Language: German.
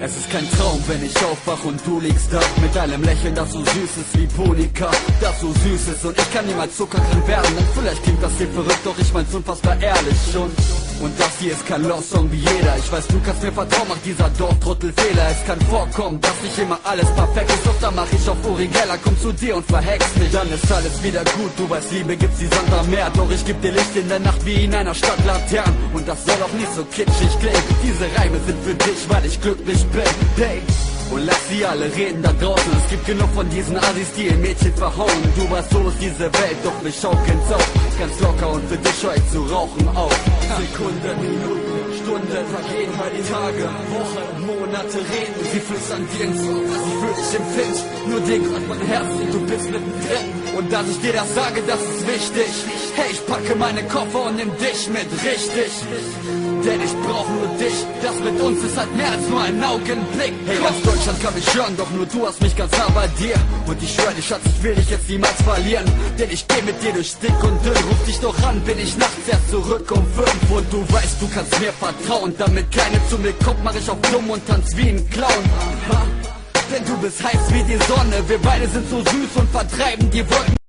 Es ist kein Traum, wenn ich aufwach und du liegst da mit einem Lächeln, das so süß ist wie Punika, das so süß ist und ich kann niemals zuckerkrank werden. Und vielleicht klingt das hier verrückt, doch ich mein's unfassbar ehrlich schon. Und das hier ist kein Love-Song wie jeder. Ich weiß, du kannst mir vertrauen, macht dieser Dorftrottel Fehler. Es kann vorkommen, dass nicht immer alles perfekt ist, doch dann mach ich auf Uri Geller, komm zu dir und verhext mich. Dann ist alles wieder gut, du weißt, Liebe gibt's wie Sand am Meer. Doch ich geb dir Licht in der Nacht wie in einer Stadt Laternen. Und das soll auch nicht so kitschig klingen. Diese Reime sind für dich, weil ich glücklich bin. Hey. Und lass sie alle reden da draußen. Es gibt genug von diesen Assis, die ihr Mädchen verhauen. Du weißt, so ist diese Welt, doch mich schaukeln's auf. Ganz locker und für dich hör ich zu rauchen auf. Sekunden, Minuten, Stunden vergehen, weil die Tage, Wochen, Monate reden. Sie flüstern dir ins Ohr, was ich für dich empfind. Nur dir gehört mein Herz und du bist mittendrin. Und dass ich dir das sage, das ist wichtig. Hey, ich packe meine Koffer und nimm dich mit, richtig. Denn ich brauch nur dich, das mit uns ist halt mehr als nur ein Augenblick. Hey, ganz Deutschland kann mich hören, doch nur du hast mich ganz nah bei dir. Und ich schwör dir, Schatz, ich will dich jetzt niemals verlieren. Denn ich geh mit dir durch dick und dünn. Ruf dich doch an, bin ich nachts erst zurück um 5. Und du weißt, du kannst mir vertrauen. Damit keine zu mir kommt, mach ich auf dumm und tanz wie ein Clown. Aha. Denn du bist heiß wie die Sonne, wir beide sind so süß und vertreiben die Wolken.